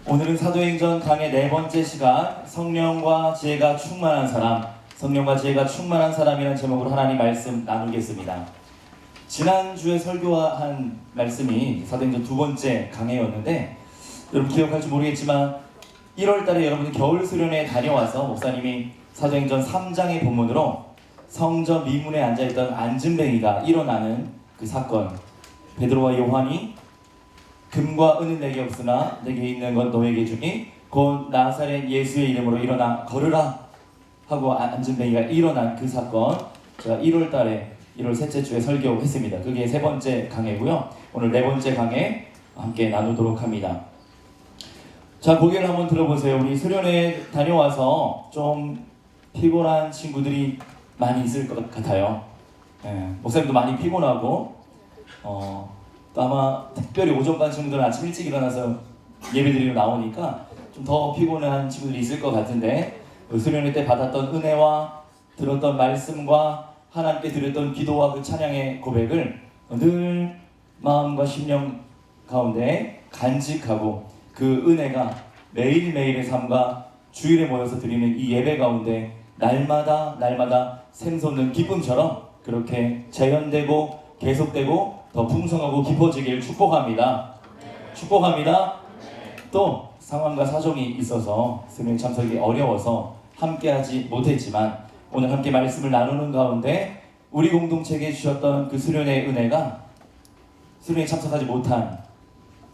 오늘은 사도행전 강의 네 번째 시간, 성령과 지혜가 충만한 사람, 성령과 지혜가 충만한 사람이라는 제목으로 하나님 말씀 나누겠습니다. 지난주에 설교한 말씀이 사도행전 두 번째 강해였는데, 여러분 기억할지 모르겠지만 1월달에 여러분이 겨울 수련회에 다녀와서 목사님이 사도행전 3장의 본문으로 성전 미문에 앉아있던 안진뱅이가 일어나는 그 사건, 베드로와 요한이 금과 은은 내게 없으나 내게 있는 건 너에게 주니 곧 나사렛 예수의 이름으로 일어나 걸으라 하고 안진뱅이가 일어난 그 사건, 제가 1월달에 1월 셋째 주에 설교했습니다. 그게 세 번째 강해고요. 오늘 네 번째 강해 함께 나누도록 합니다. 자, 고개를 한번 들어보세요. 우리 수련회 다녀와서 좀 피곤한 친구들이 많이 있을 것 같아요. 목사님도 많이 피곤하고 또 아마 특별히 오전반 친구들은 아침 일찍 일어나서 예배드리러 나오니까 좀 더 피곤한 친구들이 있을 것 같은데, 그 수련회 때 받았던 은혜와 들었던 말씀과 하나님께 드렸던 기도와 그 찬양의 고백을 늘 마음과 심령 가운데 간직하고 그 은혜가 매일매일의 삶과 주일에 모여서 드리는 이 예배 가운데 날마다 샘솟는 기쁨처럼 그렇게 재현되고 계속되고 더 풍성하고 깊어지길 축복합니다. 축복합니다. 또 상황과 사정이 있어서 수련회 참석이 어려워서 함께하지 못했지만 오늘 함께 말씀을 나누는 가운데 우리 공동체에게 주셨던 그 수련회의 은혜가 수련회에 참석하지 못한,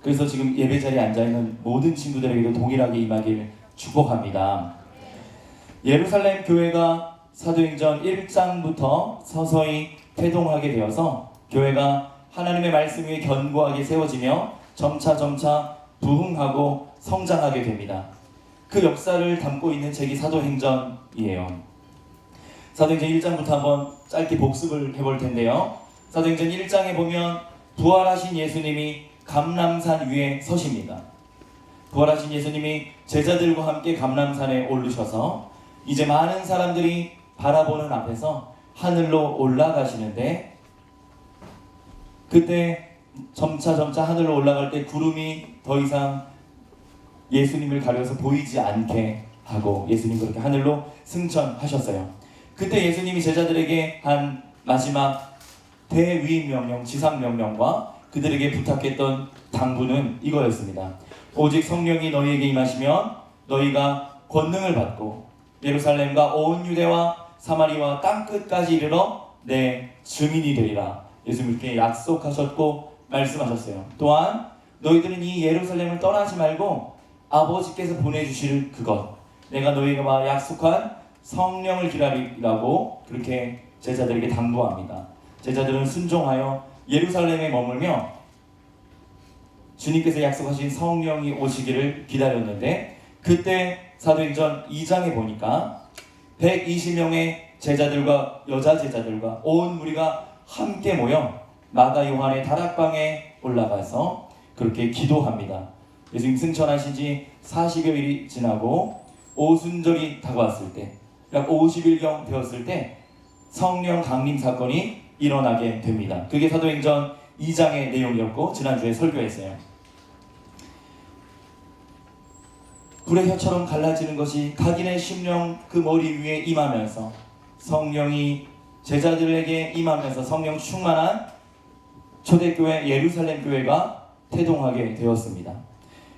그래서 지금 예배 자리에 앉아있는 모든 친구들에게도 동일하게 임하길 축복합니다. 예루살렘 교회가 사도행전 1장부터 서서히 태동하게 되어서 교회가 하나님의 말씀 위에 견고하게 세워지며 점차 부흥하고 성장하게 됩니다. 그 역사를 담고 있는 책이 사도행전이에요. 사도행전 1장부터 한번 짧게 복습을 해볼 텐데요. 사도행전 1장에 보면 부활하신 예수님이 감람산 위에 서십니다. 부활하신 예수님이 제자들과 함께 감람산에 오르셔서 이제 많은 사람들이 바라보는 앞에서 하늘로 올라가시는데, 그때 점차 하늘로 올라갈 때 구름이 더 이상 예수님을 가려서 보이지 않게 하고 예수님 그렇게 하늘로 승천하셨어요. 그때 예수님이 제자들에게 한 마지막 대위임 명령, 지상 명령과 그들에게 부탁했던 당부는 이거였습니다. 오직 성령이 너희에게 임하시면 너희가 권능을 받고 예루살렘과 온 유대와 사마리아와 땅끝까지 이르러 내 증인이 되리라. 예수님께 약속하셨고 말씀하셨어요. 또한 너희들은 이 예루살렘을 떠나지 말고 아버지께서 보내주실 그것, 내가 너희가 약속한 성령을 기다리라고 그렇게 제자들에게 당부합니다. 제자들은 순종하여 예루살렘에 머물며 주님께서 약속하신 성령이 오시기를 기다렸는데, 그때 사도행전 2장에 보니까 120명의 제자들과 여자 제자들과 온 무리가 함께 모여 마가 요한의 다락방에 올라가서 그렇게 기도합니다. 예수님 승천하신 지 40여일이 지나고 오순절이 다가왔을 때, 약 50일경 되었을 때 성령 강림 사건이 일어나게 됩니다. 그게 사도행전 2장의 내용이었고 지난주에 설교했어요. 불의 혀처럼 갈라지는 것이 각인의 심령 그 머리 위에 임하면서 성령이 제자들에게 임하면서 성령 충만한 초대교회 예루살렘 교회가 태동하게 되었습니다.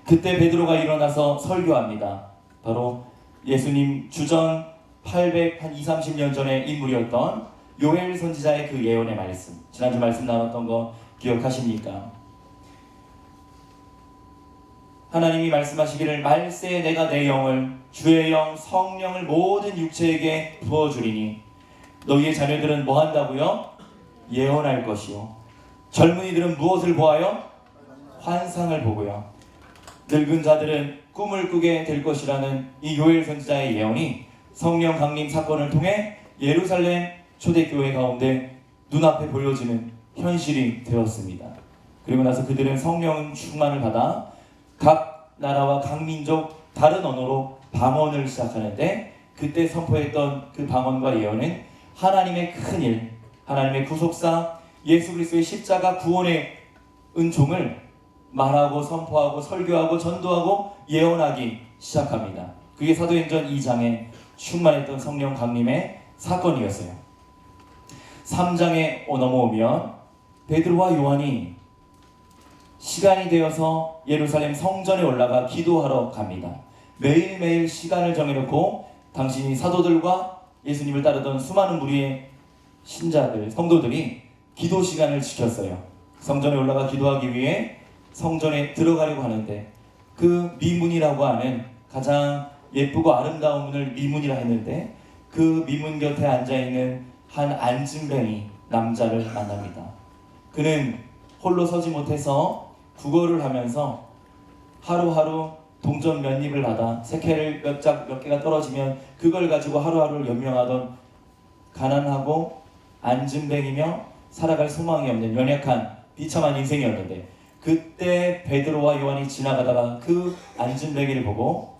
그때 베드로가 일어나서 설교합니다. 바로 예수님 주전 830년 전의 인물이었던 요엘 선지자의 그 예언의 말씀, 지난주 말씀 나눴던 거 기억하십니까? 하나님이 말씀하시기를 말세에 내가 내 영을 주의 영 성령을 모든 육체에게 부어주리니 너희의 자녀들은 뭐 한다고요? 예언할 것이요. 젊은이들은 무엇을 보아요? 환상을 보고요. 늙은 자들은 꿈을 꾸게 될 것이라는 이 요엘 선지자의 예언이 성령 강림 사건을 통해 예루살렘 초대교회 가운데 눈앞에 보여지는 현실이 되었습니다. 그리고 나서 그들은 성령 충만을 받아 각 나라와 각 민족 다른 언어로 방언을 시작하는데, 그때 선포했던 그 방언과 예언은 하나님의 큰일, 하나님의 구속사 예수 그리스도의 십자가 구원의 은총을 말하고 선포하고 설교하고 전도하고 예언하기 시작합니다. 그게 사도행전 2장에 충만했던 성령 강림의 사건이었어요. 3장에 넘어오면 베드로와 요한이 시간이 되어서 예루살렘 성전에 올라가 기도하러 갑니다. 매일매일 시간을 정해놓고 당신이 사도들과 예수님을 따르던 수많은 무리의 신자들, 성도들이 기도 시간을 지켰어요. 성전에 올라가 기도하기 위해 성전에 들어가려고 하는데 그 미문이라고 하는 가장 예쁘고 아름다운 문을 미문이라 했는데 그 미문 곁에 앉아있는 한 안진뱅이 남자를 만납니다. 그는 홀로 서지 못해서 구걸을 하면서 하루하루 동전 몇 입을 받아 색해를 몇 개가 떨어지면 그걸 가지고 하루하루를 연명하던 가난하고 안진뱅이며 살아갈 소망이 없는 연약한 비참한 인생이었는데 그때 베드로와 요한이 지나가다가 그 안진뱅이를 보고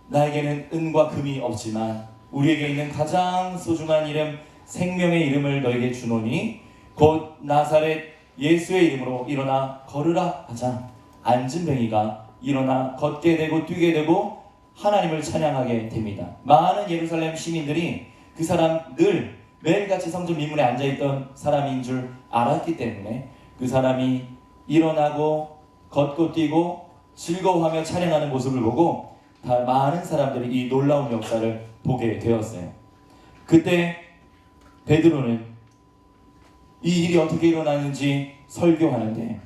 나에게는 은과 금이 없지만 우리에게 있는 가장 소중한 이름 생명의 이름을 너에게 주노니 곧 나사렛 예수의 이름으로 일어나 걸으라 하자 안진뱅이가 일어나 걷게 되고 뛰게 되고 하나님을 찬양하게 됩니다. 많은 예루살렘 시민들이 그 사람 늘 매일같이 성전 미문에 앉아있던 사람인 줄 알았기 때문에 그 사람이 일어나고 걷고 뛰고 즐거워하며 찬양하는 모습을 보고 다 많은 사람들이 이 놀라운 역사를 보게 되었어요. 그때 베드로는 이 일이 어떻게 일어나는지 설교하는데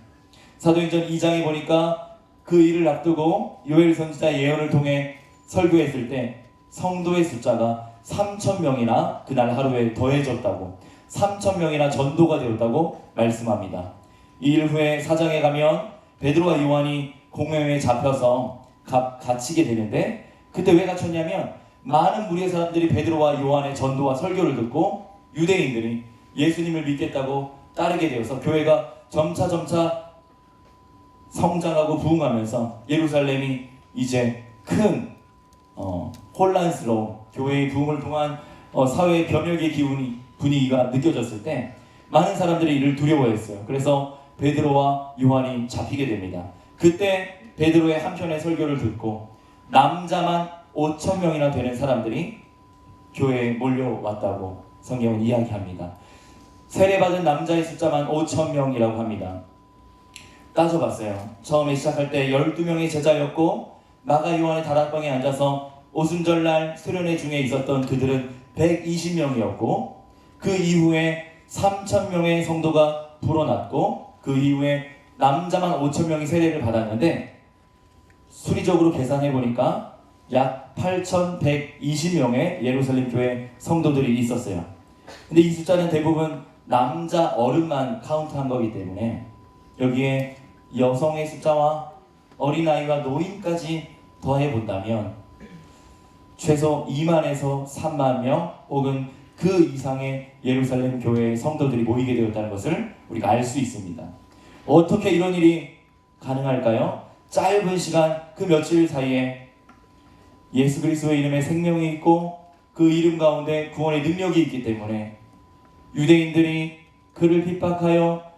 사도행전 2장에 보니까 그 일을 앞두고 요엘 선지자의 예언을 통해 설교했을 때 성도의 숫자가 3,000명이나 그날 하루에 더해졌다고 3,000명이나 전도가 되었다고 말씀합니다. 이 일 후에 4장에 가면 베드로와 요한이 공회에 잡혀서 갇히게 되는데 그때 왜 갇혔냐면 많은 무리의 사람들이 베드로와 요한의 전도와 설교를 듣고 유대인들이 예수님을 믿겠다고 따르게 되어서 교회가 점차 성장하고 부흥하면서 예루살렘이 이제 큰 혼란스러운 교회의 부흥을 통한 사회의 변혁의 분위기가 느껴졌을 때 많은 사람들이 이를 두려워했어요. 그래서 베드로와 요한이 잡히게 됩니다. 그때 베드로의 한편의 설교를 듣고 남자만 5,000명이나 되는 사람들이 교회에 몰려왔다고 성경은 이야기합니다. 세례받은 남자의 숫자만 5,000명이라고 합니다. 따져봤어요. 처음에 시작할 때 12명의 제자였고 마가 요한의 다락방에 앉아서 오순절날 수련회 중에 있었던 그들은 120명이었고 그 이후에 3,000명의 성도가 불어났고 그 이후에 남자만 5,000명이 세례를 받았는데 수리적으로 계산해보니까 약 8,120명의 예루살렘 교회 성도들이 있었어요. 근데 이 숫자는 대부분 남자 어른만 카운트한 거기 때문에 여기에 여성의 숫자와 어린아이와 노인까지 더해본다면 최소 2만에서 3만 명 혹은 그 이상의 예루살렘 교회의 성도들이 모이게 되었다는 것을 우리가 알 수 있습니다. 어떻게 이런 일이 가능할까요? 짧은 시간 그 며칠 사이에 예수 그리스도의 이름에 생명이 있고 그 이름 가운데 구원의 능력이 있기 때문에 유대인들이 그를 핍박하여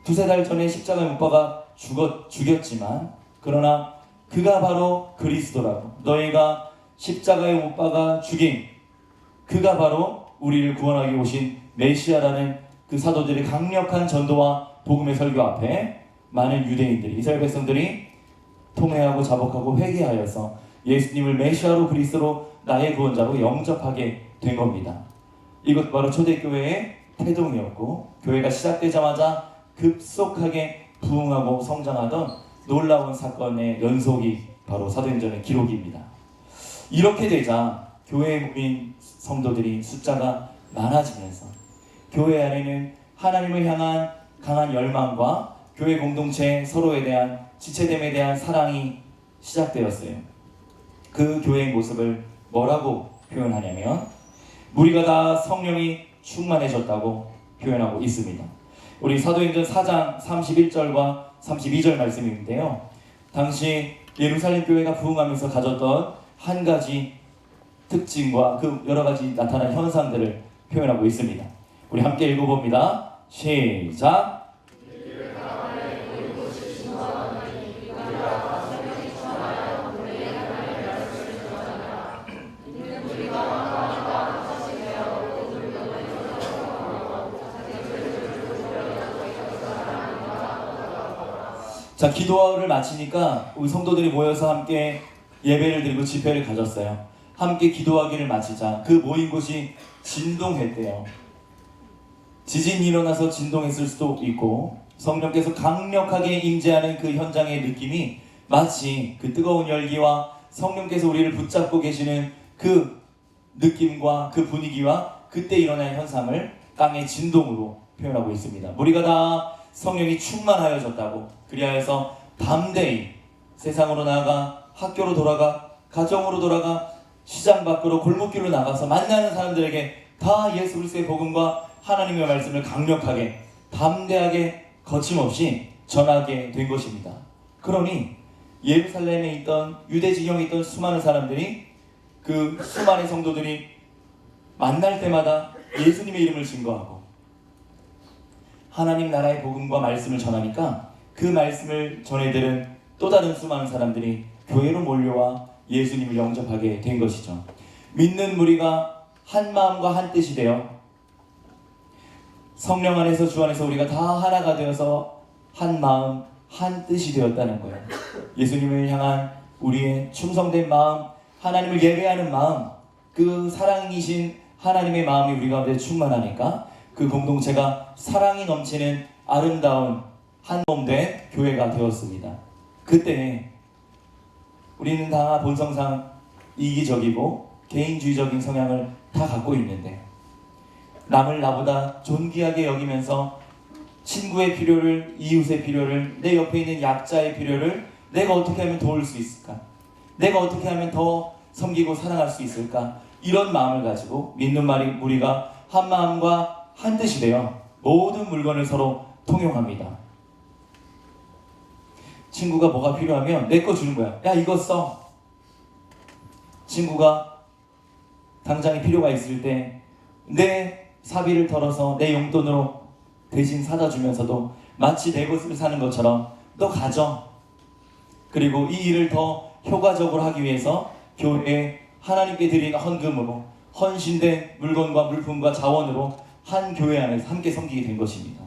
두세 달 전에 십자가에 못 박아 죽였지만 그러나 그가 바로 그리스도라고 너희가 십자가에 못 박아 죽인 그가 바로 우리를 구원하기 오신 메시아라는 그 사도들의 강력한 전도와 복음의 설교 앞에 많은 유대인들이 이스라엘 백성들이 통회하고 자복하고 회개하여서 예수님을 메시아로 그리스도로 나의 구원자로 영접하게 된 겁니다. 이것 바로 초대교회의 태동이었고 교회가 시작되자마자 급속하게 부흥하고 성장하던 놀라운 사건의 연속이 바로 사도행전의 기록입니다. 이렇게 되자 교회에 모인 성도들이 숫자가 많아지면서 교회 안에는 하나님을 향한 강한 열망과 교회 공동체 서로에 대한 지체됨에 대한 사랑이 시작되었어요. 그 교회의 모습을 뭐라고 표현하냐면 무리가 다 성령이 충만해졌다고 표현하고 있습니다. 우리 사도행전 4장 31절과 32절 말씀인데요. 당시 예루살렘 교회가 부흥하면서 가졌던 한 가지 특징과 그 여러 가지 나타난 현상들을 표현하고 있습니다. 우리 함께 읽어봅니다. 시작! 자, 기도를 마치니까 우리 성도들이 모여서 함께 예배를 드리고 집회를 가졌어요. 함께 기도하기를 마치자 그 모인 곳이 진동했대요. 지진이 일어나서 진동했을 수도 있고, 성령께서 강력하게 임재하는 그 현장의 느낌이 마치 그 뜨거운 열기와 성령께서 우리를 붙잡고 계시는 그 느낌과 그 분위기와 그때 일어난 현상을 땅의 진동으로 표현하고 있습니다. 우리가 다 성령이 충만하여졌다고, 그리하여서 담대히 세상으로 나아가, 학교로 돌아가, 가정으로 돌아가, 시장 밖으로 골목길로 나가서 만나는 사람들에게 다 예수 그리스도의 복음과 하나님의 말씀을 강력하게, 담대하게, 거침없이 전하게 된 것입니다. 그러니 예루살렘에 있던, 유대 지경에 있던 수많은 사람들이, 그 수많은 성도들이 만날 때마다 예수님의 이름을 증거하고 하나님 나라의 복음과 말씀을 전하니까 그 말씀을 전해들은 또 다른 수많은 사람들이 교회로 몰려와 예수님을 영접하게 된 것이죠. 믿는 무리가 한 마음과 한 뜻이 되어 성령 안에서, 주 안에서 우리가 다 하나가 되어서 한 마음 한 뜻이 되었다는 거예요. 예수님을 향한 우리의 충성된 마음, 하나님을 예배하는 마음, 그 사랑이신 하나님의 마음이 우리 가운데 충만하니까 그 공동체가 사랑이 넘치는 아름다운 한 몸 된 교회가 되었습니다. 그때 우리는 다 본성상 이기적이고 개인주의적인 성향을 다 갖고 있는데, 남을 나보다 존귀하게 여기면서 친구의 필요를, 이웃의 필요를, 내 옆에 있는 약자의 필요를 내가 어떻게 하면 도울 수 있을까? 내가 어떻게 하면 더 섬기고 사랑할 수 있을까? 이런 마음을 가지고 믿는 무리가 한 마음과 한 뜻이 되어 모든 물건을 서로 통용합니다. 친구가 뭐가 필요하면 내 거 주는 거야. 야, 이거 써. 친구가 당장에 필요가 있을 때 내 사비를 털어서 내 용돈으로 대신 사다 주면서도 마치 내 것을 사는 것처럼 너 가져. 그리고 이 일을 더 효과적으로 하기 위해서 교회에 하나님께 드린 헌금으로, 헌신된 물건과 물품과 자원으로 한 교회 안에서 함께 섬기게 된 것입니다.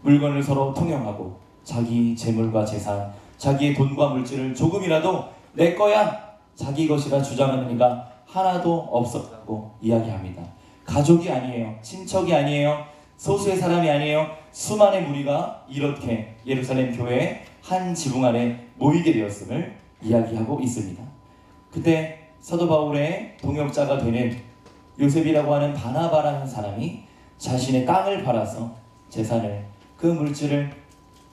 물건을 서로 통용하고 자기 재물과 재산, 자기의 돈과 물질을 조금이라도 내 거야, 자기 것이라 주장하는 이가 하나도 없었다고 이야기합니다. 가족이 아니에요. 친척이 아니에요. 소수의 사람이 아니에요. 수많은 무리가 이렇게 예루살렘 교회의 한 지붕 아래 모이게 되었음을 이야기하고 있습니다. 그때 사도 바울의 동역자가 되는 요셉이라고 하는 바나바라는 사람이 자신의 땅을 팔아서 재산을, 그 물질을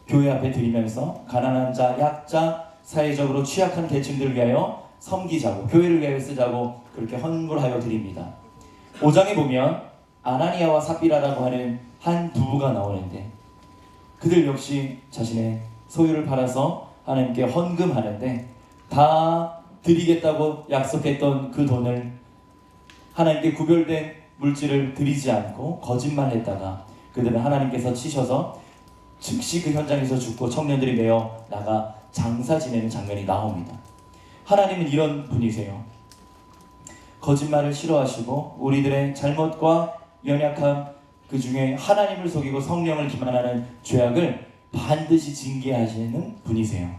교회 앞에 드리면서 가난한 자, 약자, 사회적으로 취약한 계층들을 위하여 섬기자고, 교회를 위하여 쓰자고 그렇게 헌물하여 드립니다. 5장에 보면 아나니아와 삽비라라고 하는 한 부부가 나오는데, 그들 역시 자신의 소유를 팔아서 하나님께 헌금하는데, 다 드리겠다고 약속했던 그 돈을, 하나님께 구별된 물질을 드리지 않고 거짓말했다가 그들은 하나님께서 치셔서 즉시 그 현장에서 죽고 청년들이 메어 나가 장사 지내는 장면이 나옵니다. 하나님은 이런 분이세요. 거짓말을 싫어하시고 우리들의 잘못과 연약함, 그 중에 하나님을 속이고 성령을 기만하는 죄악을 반드시 징계하시는 분이세요.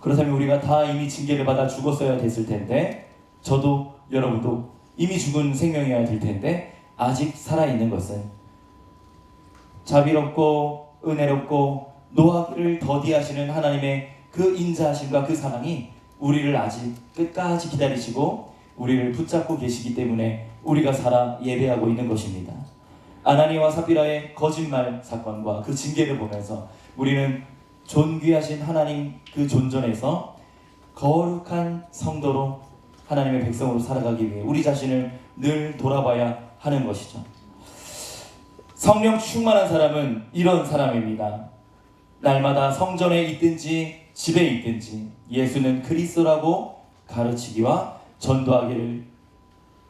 그렇다면 우리가 다 이미 징계를 받아 죽었어야 됐을 텐데, 저도 여러분도 이미 죽은 생명이어야 될 텐데, 아직 살아있는 것은 자비롭고 은혜롭고 노하기를 더디하시는 하나님의 그 인자하심과 그 사랑이 우리를 아직 끝까지 기다리시고 우리를 붙잡고 계시기 때문에 우리가 살아 예배하고 있는 것입니다. 아나니아와 삽비라의 거짓말 사건과 그 징계를 보면서 우리는 존귀하신 하나님 그 존전에서 거룩한 성도로, 하나님의 백성으로 살아가기 위해 우리 자신을 늘 돌아봐야 하는 것이죠. 성령 충만한 사람은 이런 사람입니다. 날마다 성전에 있든지 집에 있든지 예수는 그리스도라고 가르치기와 전도하기를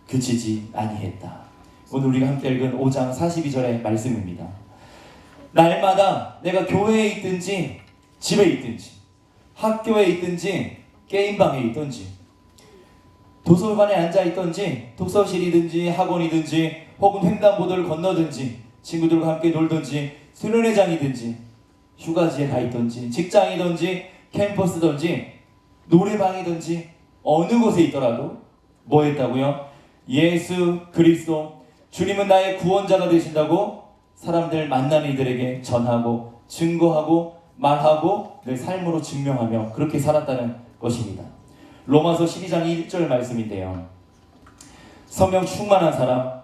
그치지 아니했다. 오늘 우리가 함께 읽은 5장 42절의 말씀입니다. 날마다 내가 교회에 있든지 집에 있든지 학교에 있든지 게임방에 있든지 도서관에 앉아 있든지 독서실이든지 학원이든지 혹은 횡단보도를 건너든지 친구들과 함께 놀든지 수련회장이든지 휴가지에 가 있든지 직장이든지 캠퍼스든지 노래방이든지 어느 곳에 있더라도 뭐 했다고요? 예수 그리스도 주님은 나의 구원자가 되신다고 사람들 만나는 이들에게 전하고 증거하고 말하고 내 삶으로 증명하며 그렇게 살았다는 것입니다. 로마서 12장 1절 말씀인데요. 성령 충만한 사람,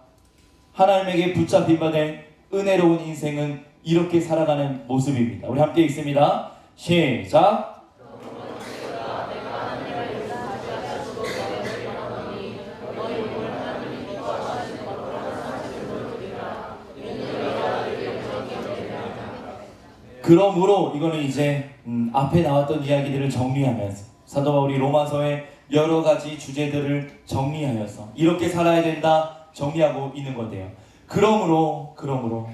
하나님에게 붙잡힌 바 된 은혜로운 인생은 이렇게 살아가는 모습입니다. 우리 함께 읽습니다. 시작. 그러므로 이거는 이제 앞에 나왔던 이야기들을 정리하면서 사도 바울이 로마서의 여러 가지 주제들을 정리하여서 이렇게 살아야 된다 정리하고 있는 건데요. 그러므로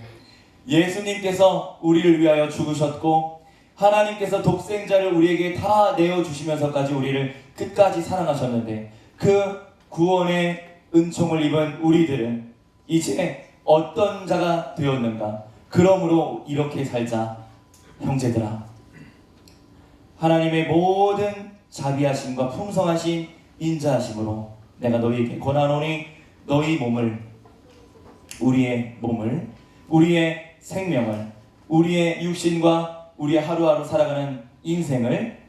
예수님께서 우리를 위하여 죽으셨고 하나님께서 독생자를 우리에게 다 내어주시면서까지 우리를 끝까지 사랑하셨는데 그 구원의 은총을 입은 우리들은 이제 어떤 자가 되었는가? 그러므로 이렇게 살자. 형제들아, 하나님의 모든 자비하심과 풍성하신 인자하심으로 내가 너희에게 권하노니 너희 몸을, 우리의 생명을, 우리의 육신과 우리의 하루하루 살아가는 인생을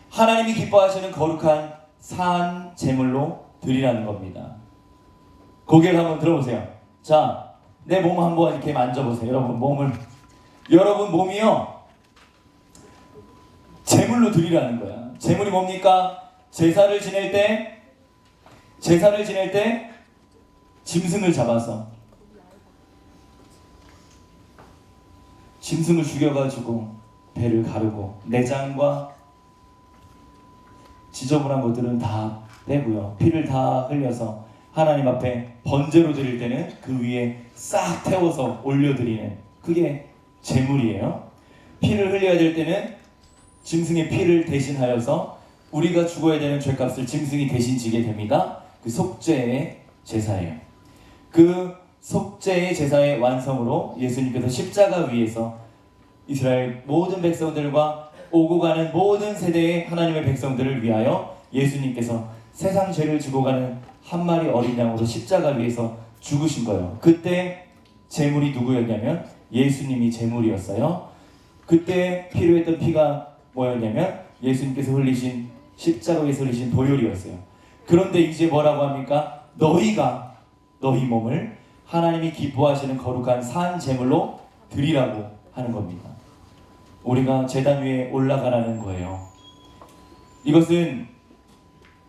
하나님이 기뻐하시는 거룩한 산 제물로 드리라는 겁니다. 고개를 한번 들어보세요. 자, 내 몸 한번 이렇게 만져보세요. 여러분 몸이요 제물로 드리라는 거야. 제물이 뭡니까? 제사를 지낼 때 짐승을 잡아서 짐승을 죽여가지고 배를 가르고 내장과 지저분한 것들은 다 빼고요. 피를 다 흘려서 하나님 앞에 번제로 드릴 때는 그 위에 싹 태워서 올려드리는 그게 제물이에요. 피를 흘려야 될 때는 짐승의 피를 대신하여서 우리가 죽어야 되는 죄값을 짐승이 대신 지게 됩니다. 그 속죄의 제사예요. 그 속죄의 제사의 완성으로 예수님께서 십자가 위에서 이스라엘 모든 백성들과 오고 가는 모든 세대의 하나님의 백성들을 위하여 예수님께서 세상 죄를 지고 가는 한 마리 어린 양으로 십자가 위에서 죽으신 거예요. 그때 제물이 누구였냐면 예수님이 제물이었어요. 그때 필요했던 피가 뭐였냐면 예수님께서 흘리신 십자가 위에서 흘리신 보혈이었어요. 그런데 이제 뭐라고 합니까? 너희가 너희 몸을 하나님이 기뻐하시는 거룩한 산 제물로 드리라고 하는 겁니다. 우리가 제단 위에 올라가라는 거예요. 이것은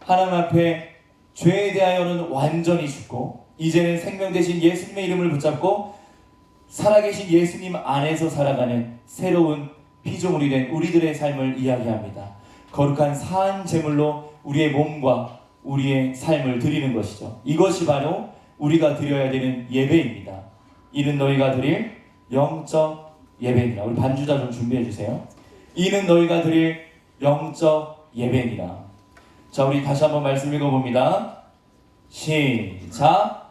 하나님 앞에 죄에 대하여는 완전히 죽고 이제는 생명 대신 예수님의 이름을 붙잡고 살아계신 예수님 안에서 살아가는 새로운 피조물이 된 우리들의 삶을 이야기합니다. 거룩한 산 제물로 우리의 몸과 우리의 삶을 드리는 것이죠. 이것이 바로 우리가 드려야 되는 예배입니다. 이는 너희가 드릴 영적 예배니라. 우리 반주자 좀 준비해 주세요. 이는 너희가 드릴 영적 예배니라. 자, 우리 다시 한번 말씀 읽어봅니다. 시작.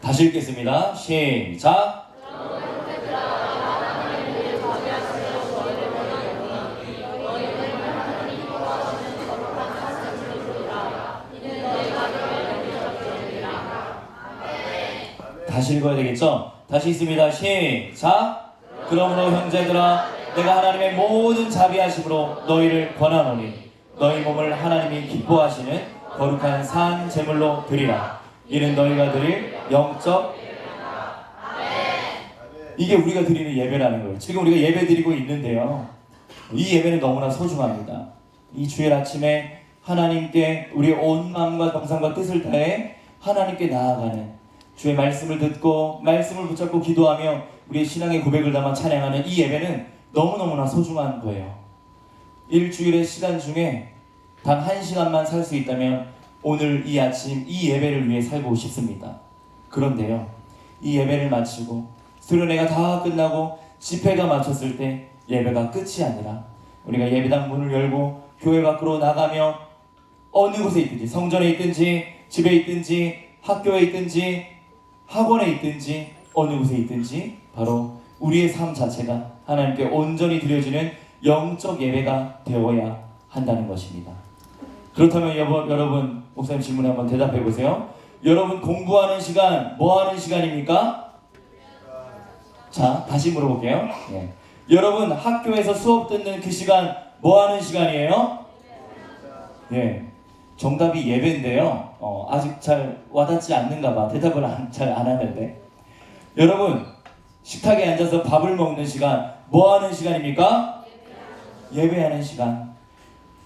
다시 읽겠습니다. 시작. 다시 읽어야 되겠죠? 다시 있습니다. 시작. 그러므로 형제들아, 내가 하나님의 모든 자비하심으로 너희를 권하노니 너희 몸을 하나님이 기뻐하시는 거룩한 산 제물로 드리라. 이는 너희가 드릴 영적 예배다. 이게 우리가 드리는 예배라는 거예요. 지금 우리가 예배 드리고 있는데요, 이 예배는 너무나 소중합니다. 이 주일 아침에 하나님께 우리의 온 마음과 정성과 뜻을 다해 하나님께 나아가는, 주의 말씀을 듣고 말씀을 붙잡고 기도하며 우리의 신앙의 고백을 담아 찬양하는 이 예배는 너무너무나 소중한 거예요. 일주일의 시간 중에 단 1시간만 살 수 있다면 오늘 이 아침 이 예배를 위해 살고 싶습니다. 그런데요, 이 예배를 마치고 수련회가 다 끝나고 집회가 마쳤을 때 예배가 끝이 아니라 우리가 예배당 문을 열고 교회 밖으로 나가며 어느 곳에 있든지, 성전에 있든지, 집에 있든지, 학교에 있든지, 학원에 있든지, 어느 곳에 있든지 바로 우리의 삶 자체가 하나님께 온전히 드려지는 영적 예배가 되어야 한다는 것입니다. 그렇다면 여러분 목사님 질문에 한번 대답해 보세요. 여러분 공부하는 시간 뭐 하는 시간입니까? 자, 다시 물어볼게요. 예. 여러분 학교에서 수업 듣는 그 시간 뭐 하는 시간이에요? 예. 정답이 예배인데요. 아직 잘 와닿지 않는가 봐. 대답을 잘 안 하는데. 여러분 식탁에 앉아서 밥을 먹는 시간 뭐 하는 시간입니까? 예배하는 시간.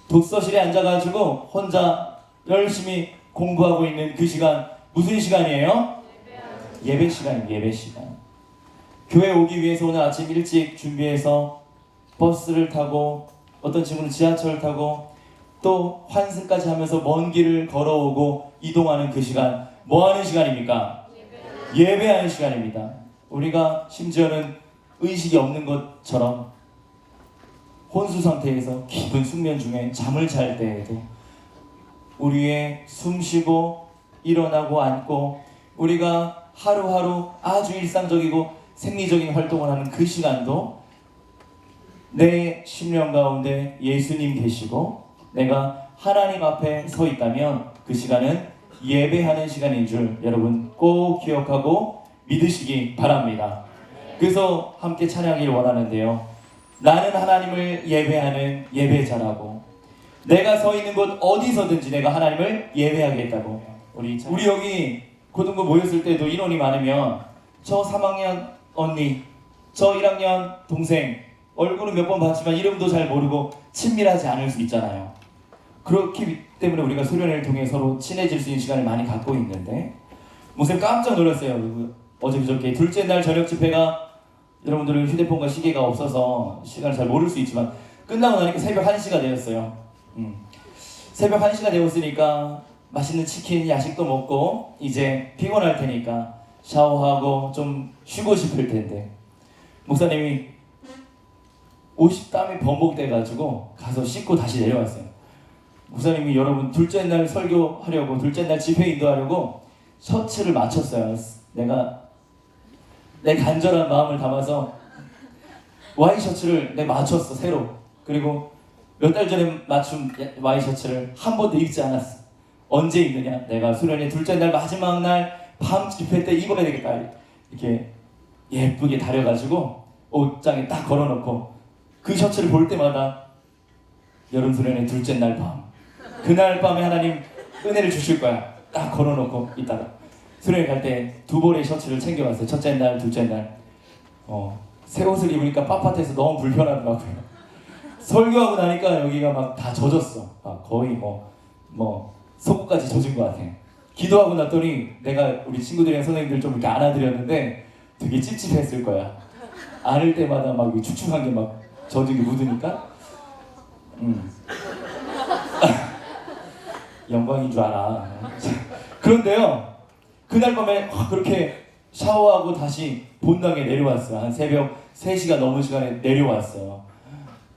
독서실에 앉아가지고 혼자 열심히 공부하고 있는 그 시간 무슨 시간이에요? 예배 시간입니다. 예배 시간. 교회 오기 위해서 오늘 아침 일찍 준비해서 버스를 타고 어떤 친구는 지하철을 타고 또 환승까지 하면서 먼 길을 걸어오고 이동하는 그 시간 뭐 하는 시간입니까? 예배하는 시간입니다. 우리가 심지어는 의식이 없는 것처럼 혼수 상태에서 깊은 숙면 중에 잠을 잘 때에도 우리의 숨쉬고 일어나고 앉고 우리가 하루하루 아주 일상적이고 생리적인 활동을 하는 그 시간도 내 심령 가운데 예수님 계시고 내가 하나님 앞에 서 있다면 그 시간은 예배하는 시간인 줄 여러분 꼭 기억하고 믿으시기 바랍니다. 그래서 함께 찬양하기를 원하는데요. 나는 하나님을 예배하는 예배자라고 내가 서 있는 곳 어디서든지 내가 하나님을 예배하겠다고. 우리 여기 고등부 모였을 때도 인원이 많으면 저 3학년 언니, 저 1학년 동생 얼굴은 몇 번 봤지만 이름도 잘 모르고 친밀하지 않을 수 있잖아요. 그렇기 때문에 우리가 수련회를 통해 서로 친해질 수 있는 시간을 많이 갖고 있는데 목사님 깜짝 놀랐어요. 어제 그저께 둘째 날 저녁 집회가 여러분들은 휴대폰과 시계가 없어서 시간을 잘 모를 수 있지만 끝나고 나니까 새벽 1시가 되었어요. 새벽 1시가 되었으니까 맛있는 치킨 야식도 먹고 이제 피곤할 테니까 샤워하고 좀 쉬고 싶을 텐데 목사님이 옷이 땀이 범벅돼가지고 가서 씻고 다시 내려왔어요. 목사님이 여러분 둘째 날 설교하려고 둘째 날 집회 인도하려고 셔츠를 맞췄어요. 내가 내 간절한 마음을 담아서 와이셔츠를 내가 맞췄어 새로. 그리고 몇 달 전에 맞춘 와이셔츠를 한 번도 입지 않았어. 언제 입느냐? 내가 수련회 둘째 날 마지막 날 밤 집회 때 입어야 되겠다. 이렇게 예쁘게 다려가지고 옷장에 딱 걸어놓고 그 셔츠를 볼 때마다 여름 수련회 둘째 날 밤 그날 밤에 하나님 은혜를 주실 거야. 딱 걸어놓고 있다가 수련회 갈 때 두 벌의 셔츠를 챙겨왔어요. 첫째 날, 둘째 날. 새 옷을 입으니까 빳빳해서 너무 불편하더라고요. 설교하고 나니까 여기가 막 다 젖었어. 거의 뭐 속옷까지 젖은 것 같아. 기도하고 났더니 내가 우리 친구들이랑 선생님들 좀 이렇게 안아드렸는데 되게 찝찝했을 거야. 안을 때마다 막 축축한 게 막 젖은 게 묻으니까. 영광인 줄 알아. 그런데요, 그날 밤에 그렇게 샤워하고 다시 본당에 내려왔어요. 한 새벽 3시가 넘은 시간에 내려왔어요.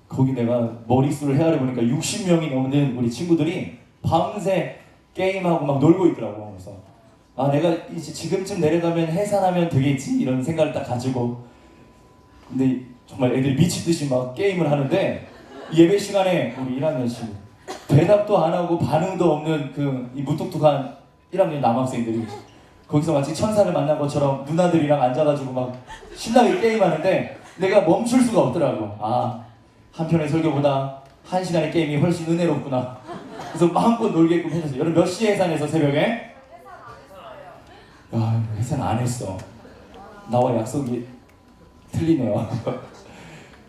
거기 내가 머릿수를 헤아려 보니까 60명이 넘는 우리 친구들이 밤새 게임하고 막 놀고 있더라고. 그래서 내가 이제 지금쯤 내려가면 해산하면 되겠지 이런 생각을 딱 가지고 근데 정말 애들이 미치듯이 막 게임을 하는데 예배 시간에 우리 1학년 친구 대답도 안 하고 반응도 없는 이 무뚝뚝한 1학년 남학생들이 거기서 마치 천사를 만난 것처럼 누나들이랑 앉아가지고 막 신나게 게임하는데 내가 멈출 수가 없더라고. 한편의 설교보다 1시간의 게임이 훨씬 은혜롭구나. 그래서 마음껏 놀게끔 해줬어요. 여러분 몇 시에 해산해서 새벽에? 해산 안 했어. 나와 약속이 틀리네요.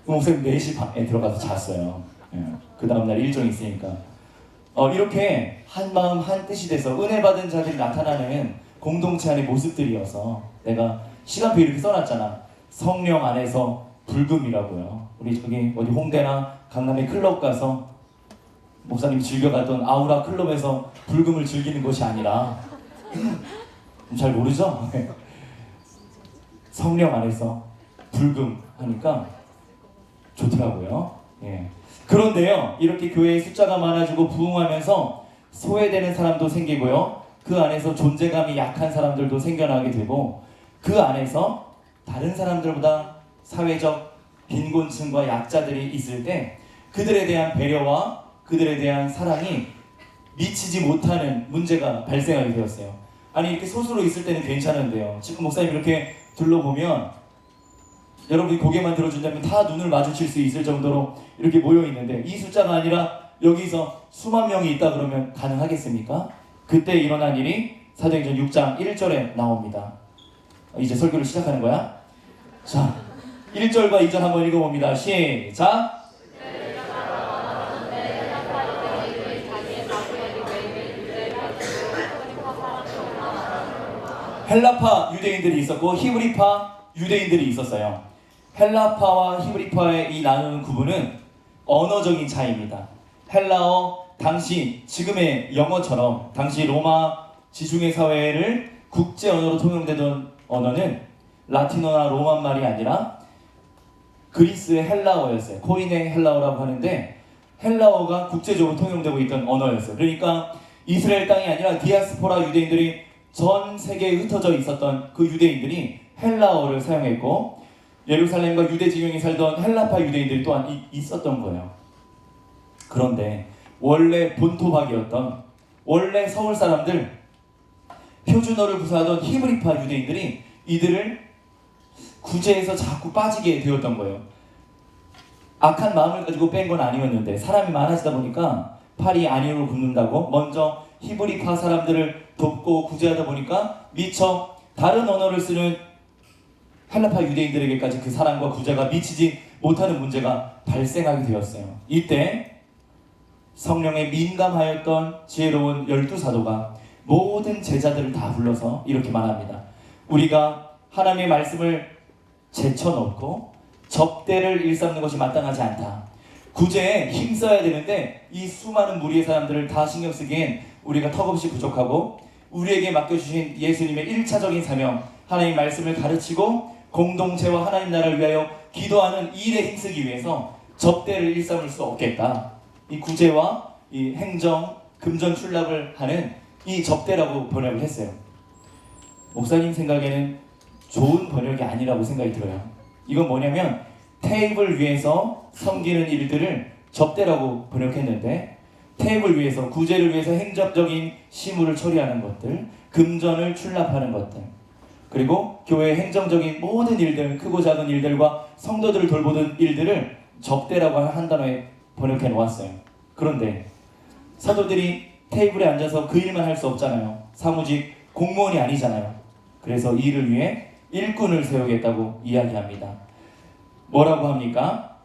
목사님 4시 반에 들어가서 잤어요. 그 다음날 일정이 있으니까. 이렇게 한 마음 한 뜻이 돼서 은혜 받은 자들이 나타나는 공동체 안의 모습들이어서 내가 시간표 이렇게 써놨잖아. 성령 안에서 불금이라고요. 우리 저기 어디 홍대나 강남의 클럽 가서 목사님이 즐겨갔던 아우라 클럽에서 불금을 즐기는 것이 아니라 잘 모르죠? 성령 안에서 불금 하니까 좋더라고요. 예. 그런데요, 이렇게 교회의 숫자가 많아지고 부흥하면서 소외되는 사람도 생기고요, 그 안에서 존재감이 약한 사람들도 생겨나게 되고, 그 안에서 다른 사람들보다 사회적 빈곤층과 약자들이 있을 때 그들에 대한 배려와 그들에 대한 사랑이 미치지 못하는 문제가 발생하게 되었어요. 아니, 이렇게 소수로 있을 때는 괜찮은데요, 지금 목사님 이렇게 둘러보면 여러분이 고개만 들어준다면 다 눈을 마주칠 수 있을 정도로 이렇게 모여 있는데, 이 숫자가 아니라 여기서 수만 명이 있다 그러면 가능하겠습니까? 그때 일어난 일이 사도행전 6장 1절에 나옵니다. 이제 설교를 시작하는 거야. 자, 1절과 2절 한번 읽어봅니다. 시작. 헬라파 유대인들이 있었고 히브리파 유대인들이 있었어요. 헬라파와 히브리파의 이 나누는 구분은 언어적인 차이입니다. 헬라어, 당시 지금의 영어처럼 당시 로마 지중해 사회를 국제 언어로 통용되던 언어는 라틴어나 로만 말이 아니라 그리스의 헬라어였어요. 코인의 헬라어라고 하는데, 헬라어가 국제적으로 통용되고 있던 언어였어요. 그러니까 이스라엘 땅이 아니라 디아스포라 유대인들이 전 세계에 흩어져 있었던 그 유대인들이 헬라어를 사용했고, 예루살렘과 유대 지경에 살던 헬라파 유대인들이 또한 있었던 거예요. 그런데 원래 본토박이었던, 원래 서울 사람들, 표준어를 구사하던 히브리파 유대인들이 이들을 구제해서 자꾸 빠지게 되었던 거예요. 악한 마음을 가지고 뺀 건 아니었는데, 사람이 많아지다 보니까 팔이 안으로 굽는다고 먼저 히브리파 사람들을 돕고 구제하다 보니까 미처 다른 언어를 쓰는 헬라파 유대인들에게까지 그 사랑과 구제가 미치지 못하는 문제가 발생하게 되었어요. 이때 성령에 민감하였던 지혜로운 12사도가 모든 제자들을 다 불러서 이렇게 말합니다. 우리가 하나님의 말씀을 제쳐놓고 접대를 일삼는 것이 마땅하지 않다. 구제에 힘써야 되는데 이 수많은 무리의 사람들을 다 신경 쓰기엔 우리가 턱없이 부족하고, 우리에게 맡겨주신 예수님의 1차적인 사명, 하나님의 말씀을 가르치고 공동체와 하나님 나라를 위하여 기도하는 이 일에 힘쓰기 위해서 접대를 일삼을 수 없겠다. 이 구제와 이 행정, 금전 출납을 하는 이 접대라고 번역을 했어요. 목사님 생각에는 좋은 번역이 아니라고 생각이 들어요. 이건 뭐냐면 테이블 위에서 섬기는 일들을 접대라고 번역했는데, 테이블 위에서, 구제를 위해서 행정적인事務를 처리하는 것들, 금전을 출납하는 것들, 그리고 교회의 행정적인 모든 일들, 크고 작은 일들과 성도들을 돌보는 일들을 접대라고 한 단어에 번역해 놓았어요. 그런데 사도들이 테이블에 앉아서 그 일만 할 수 없잖아요. 사무직 공무원이 아니잖아요. 그래서 이 일을 위해 일꾼을 세우겠다고 이야기합니다. 뭐라고 합니까?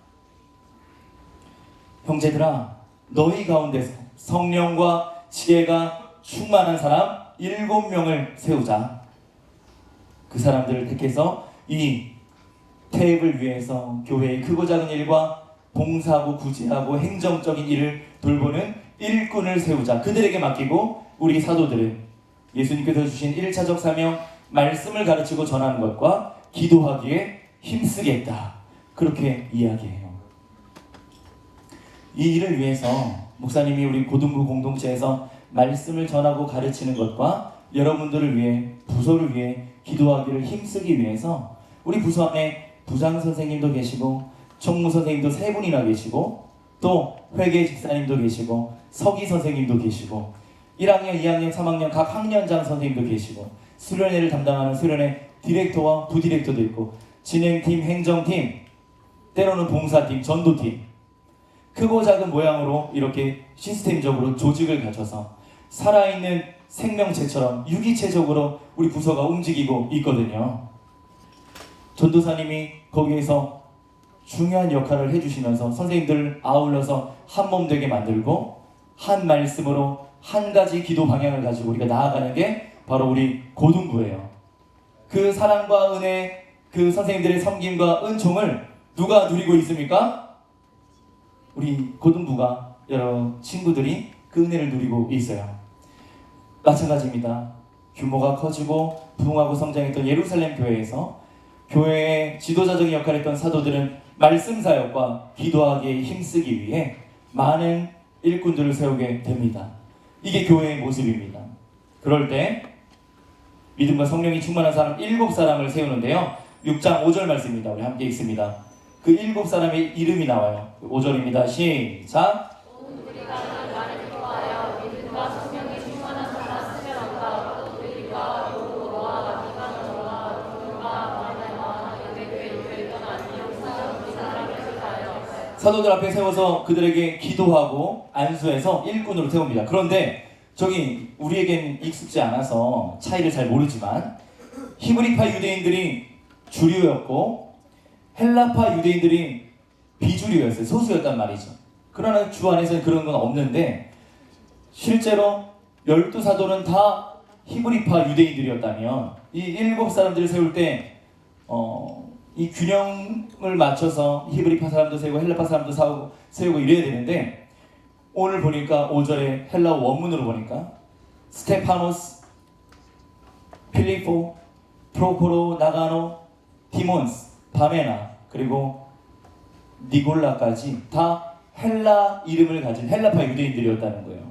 형제들아, 너희 가운데서 성령과 지혜가 충만한 사람 7명을 세우자. 그 사람들을 택해서 이 테이블 위에서 교회의 크고 작은 일과 봉사하고 구제하고 행정적인 일을 돌보는 일꾼을 세우자. 그들에게 맡기고 우리 사도들은 예수님께서 주신 1차적 사명, 말씀을 가르치고 전하는 것과 기도하기에 힘쓰겠다. 그렇게 이야기해요. 이 일을 위해서 목사님이 우리 고등부 공동체에서 말씀을 전하고 가르치는 것과 여러분들을 위해, 부서를 위해 기도하기를 힘쓰기 위해서 우리 부서 안에 부장 선생님도 계시고 총무 선생님도 3분이나 계시고 또 회계 집사님도 계시고 서기 선생님도 계시고 1학년, 2학년, 3학년 각 학년장 선생님도 계시고 수련회를 담당하는 수련회 디렉터와 부디렉터도 있고 진행팀, 행정팀, 때로는 봉사팀, 전도팀, 크고 작은 모양으로 이렇게 시스템적으로 조직을 갖춰서 살아있는 생명체처럼 유기체적으로 우리 부서가 움직이고 있거든요. 전도사님이 거기에서 중요한 역할을 해주시면서 선생님들을 아울러서 한 몸 되게 만들고 한 말씀으로 한 가지 기도 방향을 가지고 우리가 나아가는 게 바로 우리 고등부예요. 그 사랑과 은혜, 그 선생님들의 섬김과 은총을 누가 누리고 있습니까? 우리 고등부가, 여러 친구들이 그 은혜를 누리고 있어요. 마찬가지입니다. 규모가 커지고 부흥하고 성장했던 예루살렘 교회에서 교회의 지도자적인 역할을 했던 사도들은 말씀 사역과 기도하기에 힘쓰기 위해 많은 일꾼들을 세우게 됩니다. 이게 교회의 모습입니다. 그럴 때 믿음과 성령이 충만한 사람 7사람을 세우는데요. 6장 5절 말씀입니다. 우리 함께 읽습니다. 그 7사람의 이름이 나와요. 5절입니다. 시작. 사도들 앞에 세워서 그들에게 기도하고 안수해서 일꾼으로 세웁니다. 그런데 저기 우리에겐 익숙지 않아서 차이를 잘 모르지만 히브리파 유대인들이 주류였고 헬라파 유대인들이 비주류였어요. 소수였단 말이죠. 그러나 주 안에서는 그런 건 없는데 실제로 12사도는 다 히브리파 유대인들이었다면 이 7사람들을 세울 때 이 균형을 맞춰서 히브리파 사람도 세우고 헬라파 사람도 세우고 이래야 되는데 오늘 보니까 5절에 헬라어 원문으로 보니까 스테파노스, 필리포, 프로코로, 나가노, 디몬스, 바메나 그리고 니골라까지 다 헬라 이름을 가진 헬라파 유대인들이었다는 거예요.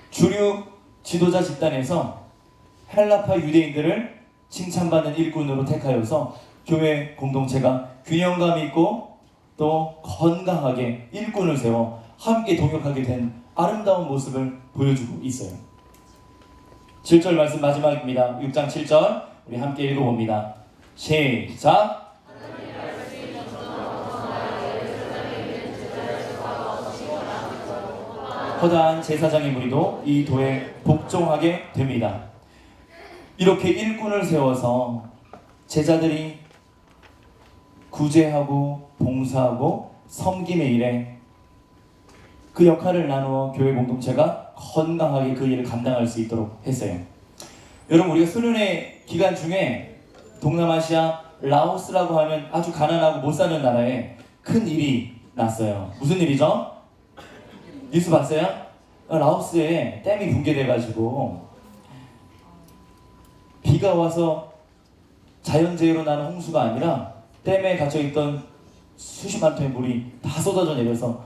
주류 지도자 집단에서 헬라파 유대인들을 칭찬받는 일꾼으로 택하여서 교회 공동체가 균형감 있고 또 건강하게 일꾼을 세워 함께 동역하게 된 아름다운 모습을 보여주고 있어요. 7절 말씀 마지막입니다. 6장 7절 우리 함께 읽어봅니다. 시작. 허다한 제사장의 무리도 이 도에 복종하게 됩니다. 이렇게 일꾼을 세워서 제자들이 구제하고 봉사하고 섬김의 일에 그 역할을 나누어 교회 공동체가 건강하게 그 일을 감당할 수 있도록 했어요. 여러분 우리가 수련회 기간 중에 동남아시아 라오스라고 하는 아주 가난하고 못 사는 나라에 큰 일이 났어요. 무슨 일이죠? 뉴스 봤어요? 라오스에 댐이 붕괴돼가지고 비가 와서 자연재해로 나는 홍수가 아니라 댐에 갇혀있던 수십만 톤의 물이 다 쏟아져 내려서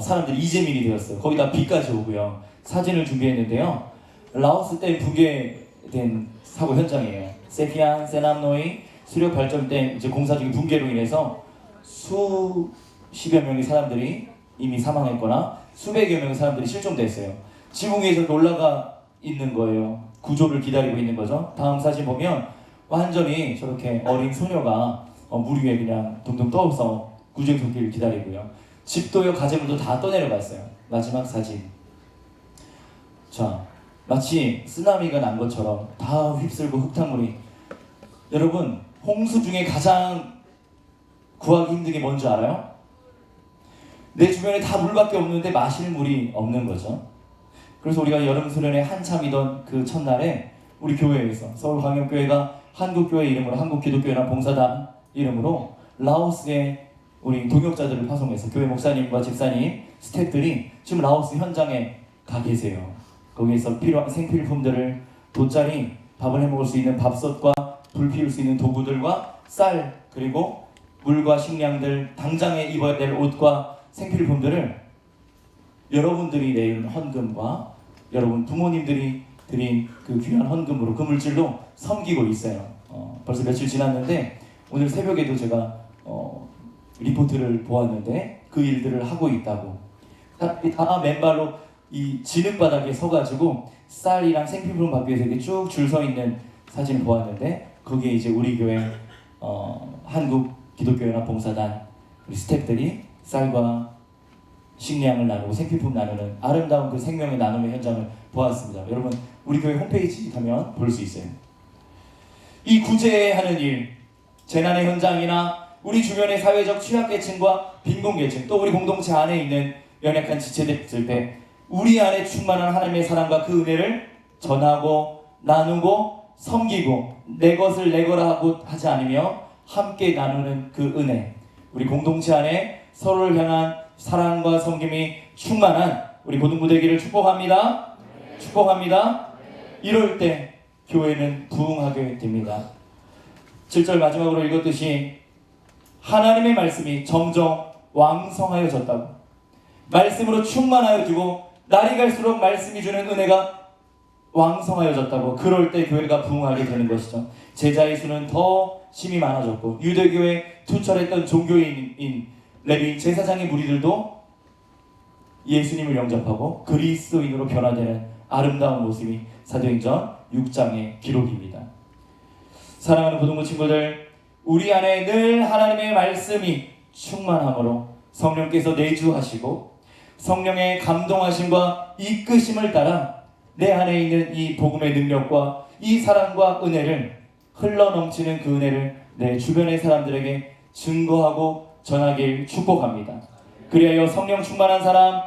사람들이 이재민이 되었어요. 거기다 비까지 오고요. 사진을 준비했는데요. 라오스 댐 붕괴된 사고 현장이에요. 세피안 세남노이 수력 발전댐 이제 공사 중인 붕괴로 인해서 수십여 명의 사람들이 이미 사망했거나 수백여 명의 사람들이 실종됐어요. 지붕 위에 저렇게 올라가 있는 거예요. 구조를 기다리고 있는 거죠. 다음 사진 보면 완전히 저렇게 어린 소녀가 물 위에 그냥 둥둥 떠서 구조조끼를 기다리고요. 집도요 가재물도 다 떠내려갔어요. 마지막 사진. 자, 마치 쓰나미가 난 것처럼 다 휩쓸고 흙탕물이. 여러분 홍수 중에 가장 구하기 힘든 게 뭔지 알아요? 내 주변에 다 물밖에 없는데 마실 물이 없는 거죠. 그래서 우리가 여름 수련회 한참이던 그 첫날에 우리 교회에서 서울광역교회가 한국교회 이름으로 한국기독교회나 봉사단 이름으로 라오스에 우리 동역자들을 파송해서 교회 목사님과 집사님, 스태프들이 지금 라오스 현장에 가 계세요. 거기에서 필요한 생필품들을 돗자리, 밥을 해먹을 수 있는 밥솥과 불 피울 수 있는 도구들과 쌀, 그리고 물과 식량들, 당장에 입어야 될 옷과 생필품들을 여러분들이 내는 헌금과 여러분 부모님들이 드린 그 귀한 헌금으로 그 물질로 섬기고 있어요. 벌써 며칠 지났는데 오늘 새벽에도 제가 리포트를 보았는데 그 일들을 하고 있다고. 다 맨발로 이 진흙바닥에 서가지고 쌀이랑 생필품 받기 위해서 이렇게 쭉 줄 서 있는 사진을 보았는데 거기에 이제 우리 교회 한국 기독교연합 봉사단 우리 스태프들이 쌀과 식량을 나누고 생필품 나누는 아름다운 그 생명의 나눔의 현장을 보았습니다. 여러분 우리 교회 홈페이지 가면 볼 수 있어요. 이 구제하는 일, 재난의 현장이나 우리 주변의 사회적 취약계층과 빈곤계층 또 우리 공동체 안에 있는 연약한 지체들 있을 때 우리 안에 충만한 하나님의 사랑과 그 은혜를 전하고 나누고 섬기고 내 것을 내 거라 하고 하지 않으며 함께 나누는 그 은혜, 우리 공동체 안에 서로를 향한 사랑과 섬김이 충만한 우리 고등부 되기를 축복합니다. 축복합니다. 이럴 때 교회는 부흥하게 됩니다. 7절 마지막으로 읽었듯이 하나님의 말씀이 점점 왕성하여졌다고, 말씀으로 충만하여지고 날이 갈수록 말씀이 주는 은혜가 왕성하여졌다고, 그럴 때 교회가 부흥하게 되는 것이죠. 제자의 수는 더 심히 많아졌고, 유대교에 투철했던 종교인인 레위 제사장의 무리들도 예수님을 영접하고 그리스도인으로 변화되는 아름다운 모습이 사도행전 6장의 기록입니다. 사랑하는 고등부 친구들, 우리 안에 늘 하나님의 말씀이 충만함으로 성령께서 내주하시고 성령의 감동하심과 이끄심을 따라 내 안에 있는 이 복음의 능력과 이 사랑과 은혜를, 흘러넘치는 그 은혜를 내 주변의 사람들에게 증거하고 전하길 축복합니다. 그리하여 성령 충만한 사람,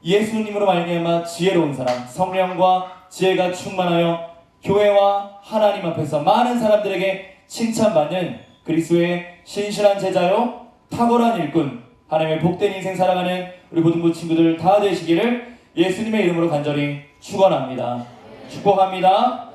예수님으로 말미암아 지혜로운 사람, 성령과 지혜가 충만하여 교회와 하나님 앞에서 많은 사람들에게 칭찬받는 그리스도의 신실한 제자요 탁월한 일꾼, 하나님의 복된 인생 살아가는 우리 고등부 친구들 다 되시기를 예수님의 이름으로 간절히 축원합니다. 축복합니다.